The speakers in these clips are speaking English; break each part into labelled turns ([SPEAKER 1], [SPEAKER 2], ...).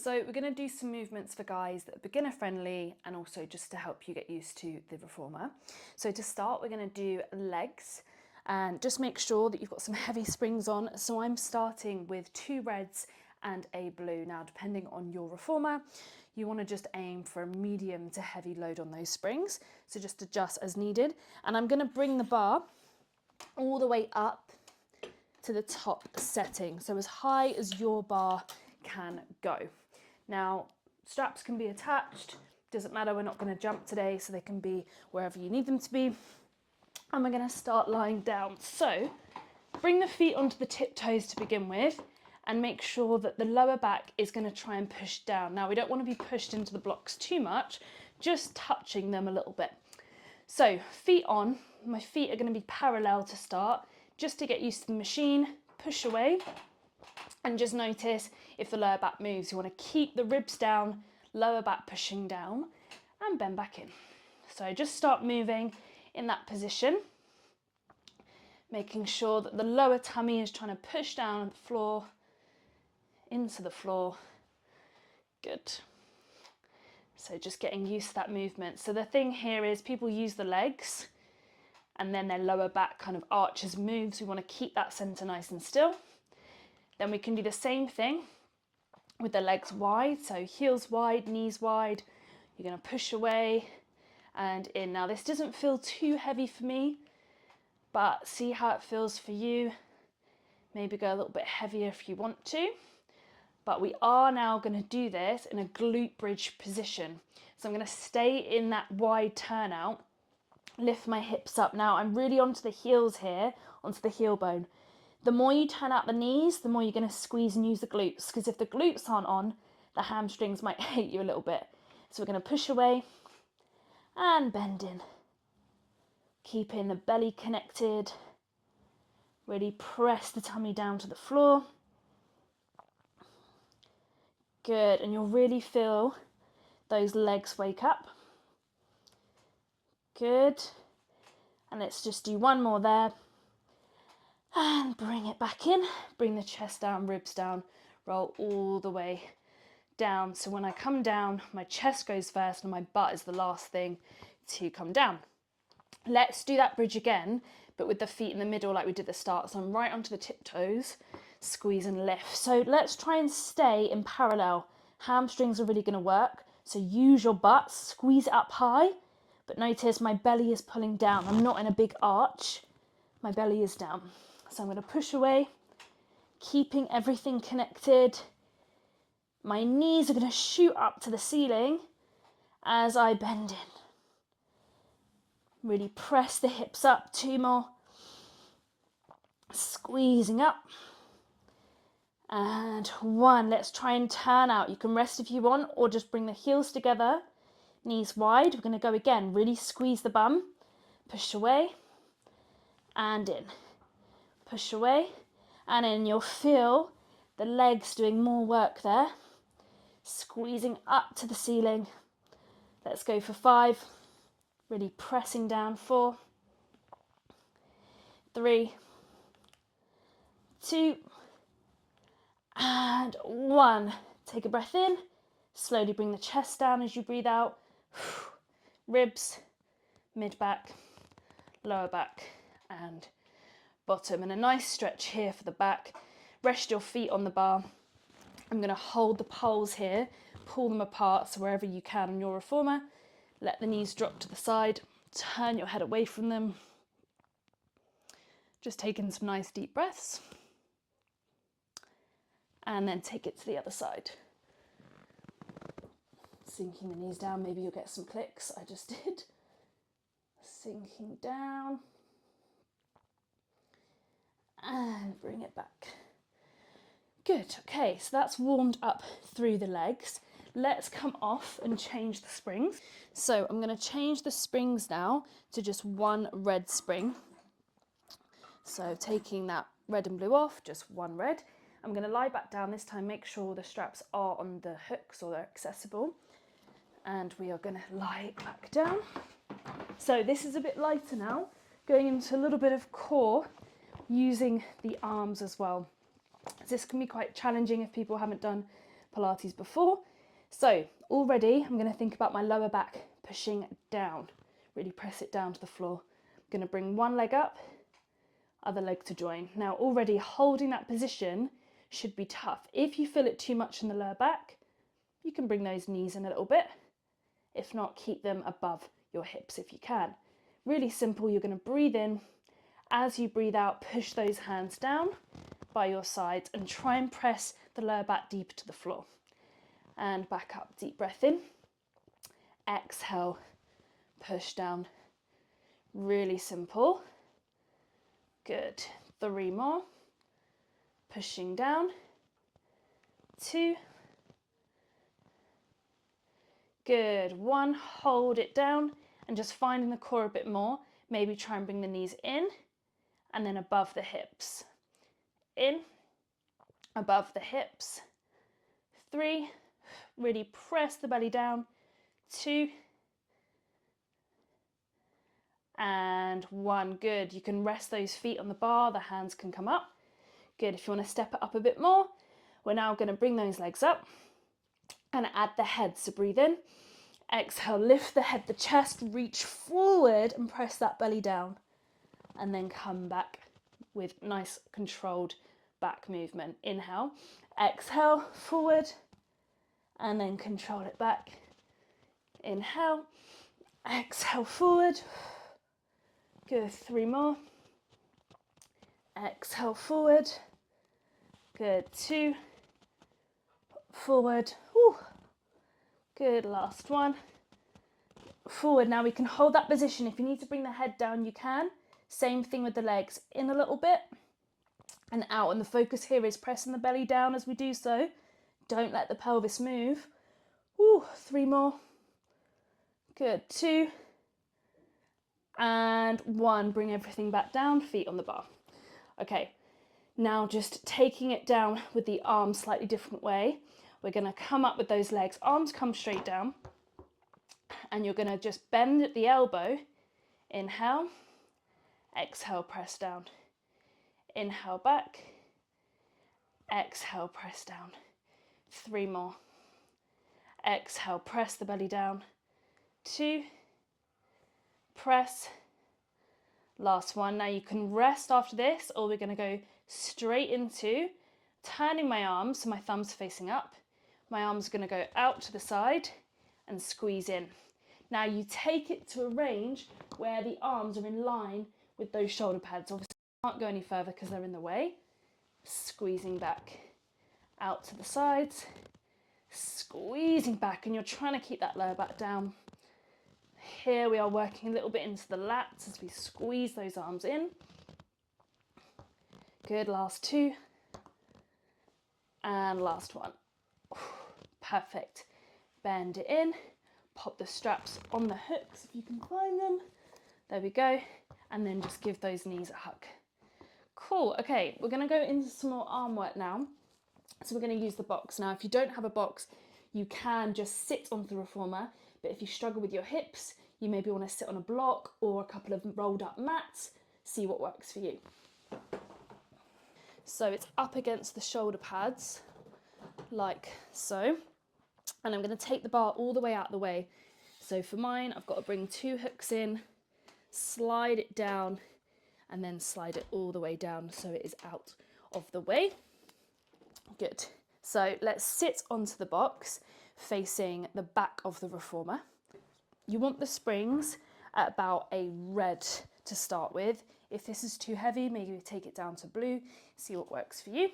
[SPEAKER 1] So we're going to do some movements for guys that are beginner friendly and also just to help you get used to the Reformer. So to start, we're going to do legs, and just make sure that you've got some heavy springs on. So I'm starting with 2 reds and a blue. Now, depending on your Reformer, you want to just aim for a medium to heavy load on those springs. So just adjust as needed. And I'm going to bring the bar all the way up to the top setting, so as high as your bar can go. Now, straps can be attached, doesn't matter, we're not going to jump today, so they can be wherever you need them to be. And we're going to start lying down. So bring the feet onto the tiptoes to begin with, and make sure that the lower back is going to try and push down. Now, we don't want to be pushed into the blocks too much, just touching them a little bit. So feet on, my feet are going to be parallel to start, just to get used to the machine. Push away and just notice if the lower back moves. You want to keep the ribs down, lower back pushing down, and bend back in. So just start moving in that position, making sure that the lower tummy is trying to push down the floor, into the floor. Good. So just getting used to that movement. So the thing here is people use the legs and then their lower back kind of arches, moves. We want to keep that center nice and still. Then we can do the same thing with the legs wide. So heels wide, knees wide. You're going to push away and in. Now this doesn't feel too heavy for me, but see how it feels for you. Maybe go a little bit heavier if you want to. But we are now going to do this in a glute bridge position. So I'm going to stay in that wide turnout, lift my hips up. Now I'm really onto the heels here, onto the heel bone. The more you turn out the knees, the more you're going to squeeze and use the glutes, because if the glutes aren't on, the hamstrings might hate you a little bit. So we're going to push away and bend in. Keeping the belly connected. Really press the tummy down to the floor. Good, and you'll really feel those legs wake up. Good. And let's just do one more there. And bring it back in. Bring the chest down, ribs down, roll all the way down. So when I come down, my chest goes first and my butt is the last thing to come down. Let's do that bridge again, but with the feet in the middle like we did at the start. So I'm right onto the tiptoes, squeeze and lift. So let's try and stay in parallel. Hamstrings are really going to work. So use your butt, squeeze it up high, but notice my belly is pulling down. I'm not in a big arch. My belly is down. So I'm going to push away, keeping everything connected. My knees are going to shoot up to the ceiling as I bend in. Really press the hips up. 2 more. Squeezing up. And 1. Let's try and turn out. You can rest if you want, or just bring the heels together. Knees wide. We're going to go again. Really squeeze the bum. Push away. And in. Push away. And in. You'll feel the legs doing more work there. Squeezing up to the ceiling. Let's go for 5. Really pressing down. 4. 3. 2. And 1. Take a breath in. Slowly bring the chest down as you breathe out. Ribs, mid-back, lower back, and bottom. And a nice stretch here for the back. Rest your feet on the bar. I'm going to hold the poles here, pull them apart, so wherever you can on your Reformer, let the knees drop to the side, turn your head away from them. Just taking some nice deep breaths. And then take it to the other side. Sinking the knees down, maybe you'll get some clicks. I just did. Sinking down. And bring it back. Good, okay, so that's warmed up through the legs. Let's come off and change the springs. So I'm going to change the springs now to just 1 red spring. So taking that red and blue off, just 1 red. I'm going to lie back down this time, make sure the straps are on the hooks or they're accessible. And we are going to lie back down. So this is a bit lighter now, going into a little bit of core, using the arms as well. This can be quite challenging if people haven't done Pilates before. So already I'm going to think about my lower back pushing down. Really press it down to the floor. I'm going to bring one leg up, other leg to join. Now already holding that position should be tough. If you feel it too much in the lower back, you can bring those knees in a little bit. If not, keep them above your hips if you can. Really simple. You're going to breathe in. As you breathe out, push those hands down by your sides and try and press the lower back deeper to the floor. And back up, deep breath in. Exhale, push down. Really simple. Good. 3 more. Pushing down. 2. Good. 1. Hold it down and just finding the core a bit more. Maybe try and bring the knees in and then above the hips. In, above the hips. 3. Really press the belly down. 2. And 1. Good. You can rest those feet on the bar. The hands can come up. Good. If you want to step it up a bit more, we're now going to bring those legs up and add the head. So breathe in. Exhale, lift the head, the chest, reach forward and press that belly down. And then come back with nice controlled back movement. Inhale, exhale, forward, and then control it back. Inhale, exhale, forward. Good, 3 more. Exhale, forward. Good, 2. Forward. Whew. Good, last 1. Forward. Now we can hold that position. If you need to bring the head down, you can. Same thing with the legs. In a little bit and out. And the focus here is pressing the belly down as we do so. Don't let the pelvis move. Woo, 3 more. Good, 2. And 1. Bring everything back down, feet on the bar. Okay, now just taking it down with the arms slightly different way. We're going to come up with those legs. Arms come straight down. And you're going to just bend at the elbow. Inhale. Exhale, press down. Inhale, back. Exhale, press down. 3 more. Exhale, press the belly down. 2. Press. Last 1. Now you can rest after this, or we're going to go straight into turning my arms, so my thumb's facing up. My arms are going to go out to the side and squeeze in. Now you take it to a range where the arms are in line with those shoulder pads. Obviously you can't go any further because they're in the way. Squeezing back out to the sides, squeezing back, and you're trying to keep that lower back down. Here we are working a little bit into the lats as we squeeze those arms in. Good, last 2. And last 1. Perfect. Bend it in. Pop the straps on the hooks if you can find them. There we go. And then just give those knees a hug. Cool. Okay, we're going to go into some more arm work now. So we're going to use the box. Now, if you don't have a box, you can just sit onto the Reformer. But if you struggle with your hips, you maybe want to sit on a block or a couple of rolled up mats. See what works for you. So it's up against the shoulder pads, like so. And I'm going to take the bar all the way out the way. So for mine, I've got to bring 2 hooks in, slide it down, and then slide it all the way down so it is out of the way. Good. So let's sit onto the box facing the back of the Reformer. You want the springs at about a red to start with. If this is too heavy, maybe take it down to blue, see what works for you.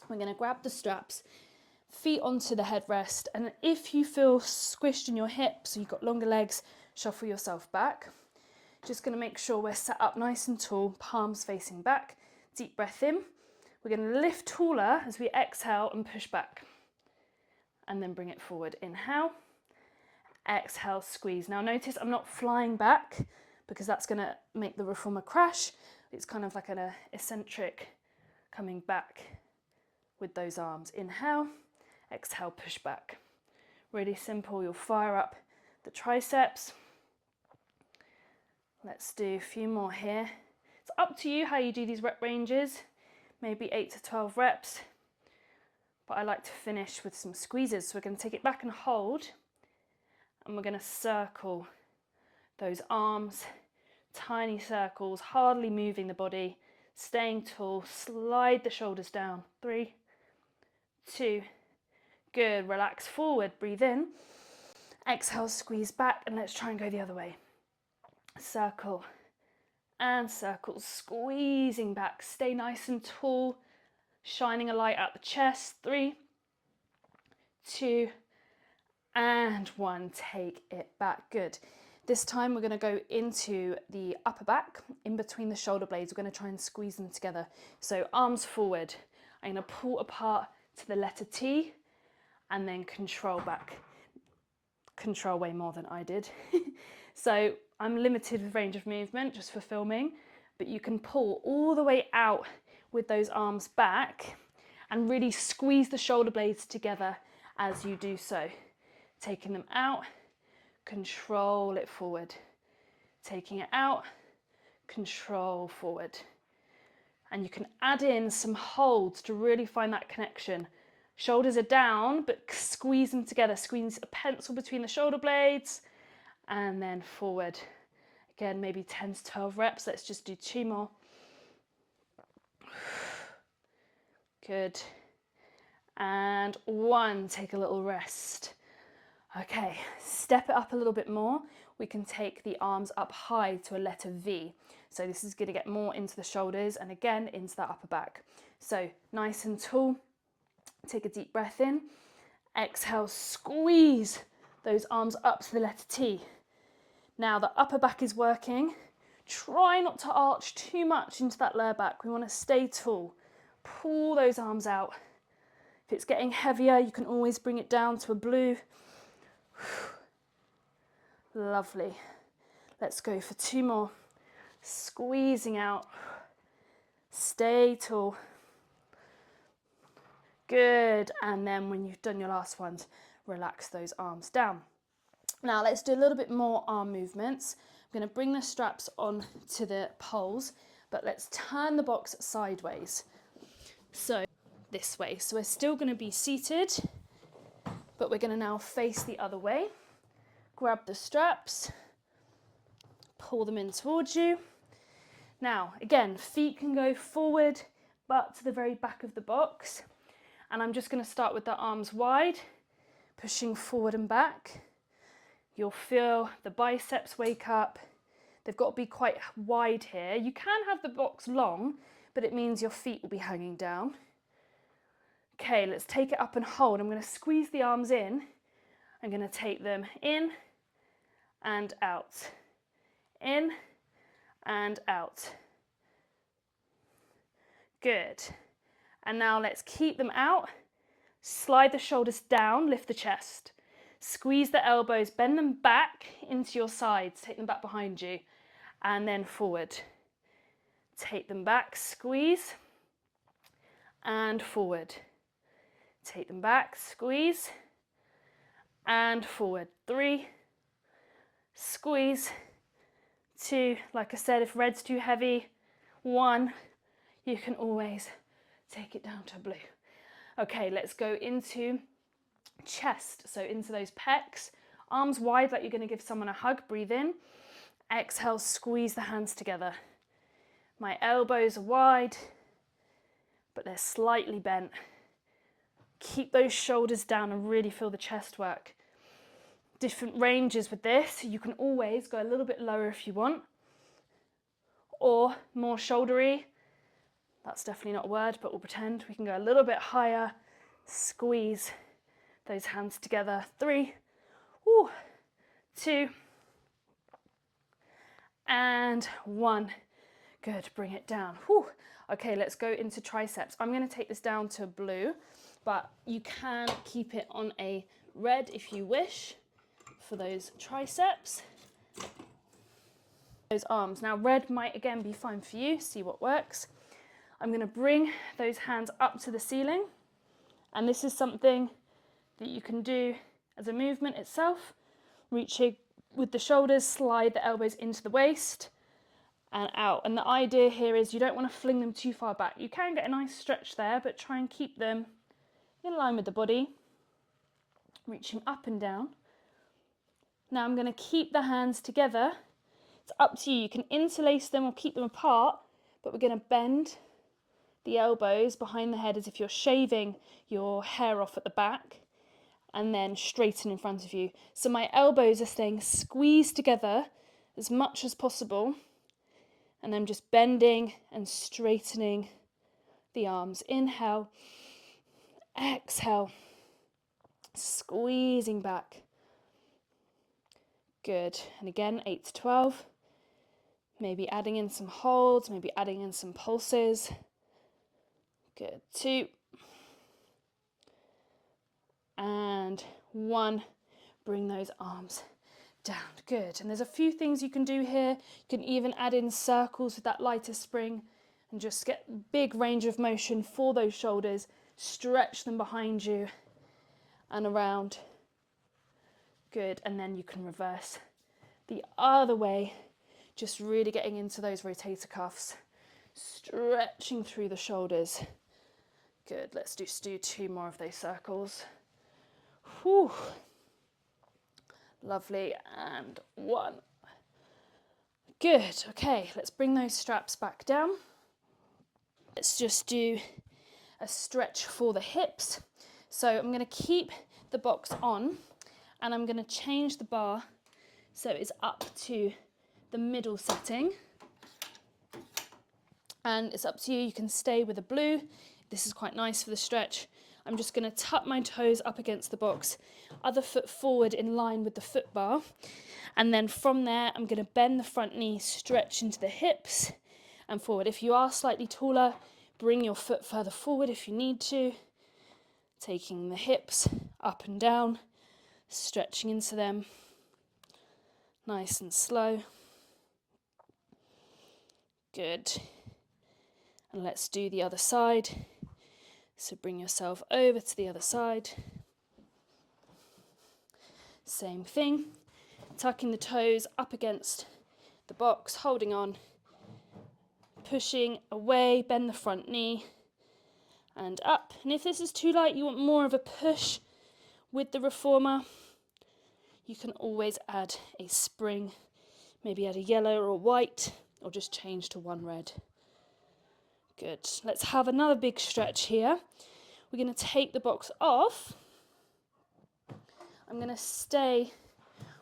[SPEAKER 1] We're going to grab the straps, feet onto the headrest, and if you feel squished in your hips, or you've got longer legs, shuffle yourself back. Just going to make sure we're set up nice and tall, palms facing back. Deep breath in. We're going to lift taller as we exhale and push back. And then bring it forward. Inhale. Exhale, squeeze. Now notice I'm not flying back because that's going to make the Reformer crash. It's kind of like an eccentric coming back with those arms. Inhale. Exhale, push back. Really simple. You'll fire up the triceps. Let's do a few more here. It's up to you how you do these rep ranges. Maybe 8 to 12 reps. but I like to finish with some squeezes. So we're going to take it back and hold, and we're going to circle those arms, tiny circles, hardly moving the body, staying tall. Slide the shoulders down. 3, 2, good. Relax forward, breathe in. Exhale, squeeze back, and let's try and go the other way. Circle and circle, squeezing back. Stay nice and tall, shining a light out the chest. 3, 2, and 1. Take it back. Good. This time we're going to go into the upper back, in between the shoulder blades. We're going to try and squeeze them together. So arms forward. I'm going to pull apart to the letter T and then control back. Control way more than I did. So I'm limited with range of movement just for filming, but you can pull all the way out with those arms back and really squeeze the shoulder blades together as you do so. Taking them out, control it forward. Taking it out, control forward. And you can add in some holds to really find that connection. Shoulders are down, but squeeze them together. Squeeze a pencil between the shoulder blades and then forward. Again, maybe 10 to 12 reps. Let's just do 2 more. Good. And 1, take a little rest. Okay, step it up a little bit more. We can take the arms up high to a letter V. So this is going to get more into the shoulders and again into that upper back. So nice and tall. Take a deep breath in. Exhale, squeeze those arms up to the letter T. Now the upper back is working. Try not to arch too much into that lower back. We want to stay tall. Pull those arms out. If it's getting heavier, you can always bring it down to a blue. Lovely. Let's go for 2 more. Squeezing out. Stay tall. Good. And then when you've done your last ones, relax those arms down. Now let's do a little bit more arm movements. I'm going to bring the straps on to the poles, but let's turn the box sideways. So this way. So we're still going to be seated, but we're going to now face the other way. Grab the straps, pull them in towards you. Now, again, feet can go forward, butt to the very back of the box. And I'm just going to start with the arms wide, pushing forward and back. You'll feel the biceps wake up. They've got to be quite wide here. You can have the box long, but it means your feet will be hanging down. Okay, let's take it up and hold. I'm going to squeeze the arms in. I'm going to take them in and out. In and out. Good. And now let's keep them out. Slide the shoulders down, lift the chest. Squeeze the elbows, bend them back into your sides. Take them back behind you and then forward. Take them back, squeeze and forward. Take them back, squeeze and forward. 3, squeeze, 2, like I said, if red's too heavy, 1, you can always take it down to blue. Okay, let's go into chest, so into those pecs, arms wide like you're going to give someone a hug. Breathe in, exhale, squeeze the hands together. My elbows are wide, but they're slightly bent. Keep those shoulders down and really feel the chest work. Different ranges with this. You can always go a little bit lower if you want, or more shouldery. That's definitely not a word, but we'll pretend. We can go a little bit higher. Squeeze those hands together. 3, 2, and 1. Good, bring it down. Okay, let's go into triceps. I'm going to take this down to blue, but you can keep it on a red if you wish for those triceps. Those arms. Now red might again be fine for you. See what works. I'm going to bring those hands up to the ceiling, and this is something that you can do as a movement itself. Reaching with the shoulders, slide the elbows into the waist and out. And the idea here is you don't want to fling them too far back. You can get a nice stretch there, but try and keep them in line with the body, reaching up and down. Now I'm going to keep the hands together. It's up to you. You can interlace them or keep them apart, but we're going to bend the elbows behind the head as if you're shaving your hair off at the back, and then straighten in front of you. So my elbows are staying squeezed together as much as possible, and I'm just bending and straightening the arms. Inhale, exhale, squeezing back. Good. And again, 8 to 12. Maybe adding in some holds, maybe adding in some pulses. Good. 2. And 1. Bring those arms down. Good. And there's a few things you can do here. You can even add in circles with that lighter spring and just get big range of motion for those shoulders. Stretch them behind you and around. Good. And then you can reverse the other way, just really getting into those rotator cuffs, stretching through the shoulders. Good. Let's just do 2 more of those circles. Whew. Lovely. And 1. Good. Okay, let's bring those straps back down. Let's just do a stretch for the hips. So I'm going to keep the box on, and I'm going to change the bar so it's up to the middle setting. And it's up to you. You can stay with the blue. This is quite nice for the stretch. I'm just going to tuck my toes up against the box, other foot forward in line with the foot bar. And then from there, I'm going to bend the front knee, stretch into the hips and forward. If you are slightly taller, bring your foot further forward if you need to. Taking the hips up and down, stretching into them. Nice and slow. Good. And let's do the other side. So bring yourself over to the other side. Same thing. Tucking the toes up against the box, holding on. Pushing away, bend the front knee. And up. And if this is too light, you want more of a push with the Reformer, you can always add a spring. Maybe add a yellow or a white, or just change to 1 red. Good. Let's have another big stretch here. We're going to take the box off. I'm going to stay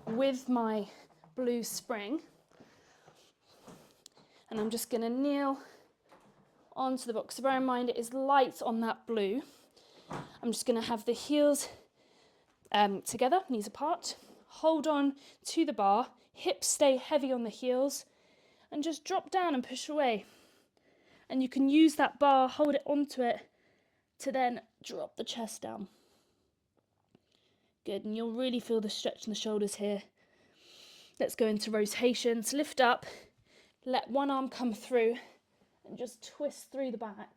[SPEAKER 1] with my blue spring. And I'm just going to kneel onto the box. So bear in mind it is light on that blue. I'm just going to have the heels together, knees apart. Hold on to the bar. Hips stay heavy on the heels. And just drop down and push away. And you can use that bar, hold it onto it, to then drop the chest down. Good, and you'll really feel the stretch in the shoulders here. Let's go into rotations. Lift up, let one arm come through, and just twist through the back.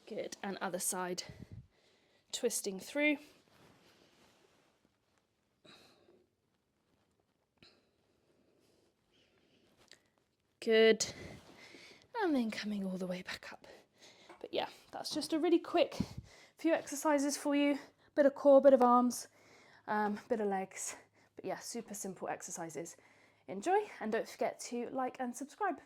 [SPEAKER 1] Good, and other side. Twisting through. Good. And then coming all the way back up. But yeah, that's just a really quick few exercises for you. Bit of core, bit of arms, bit of legs. But yeah, super simple exercises. Enjoy, and don't forget to like and subscribe.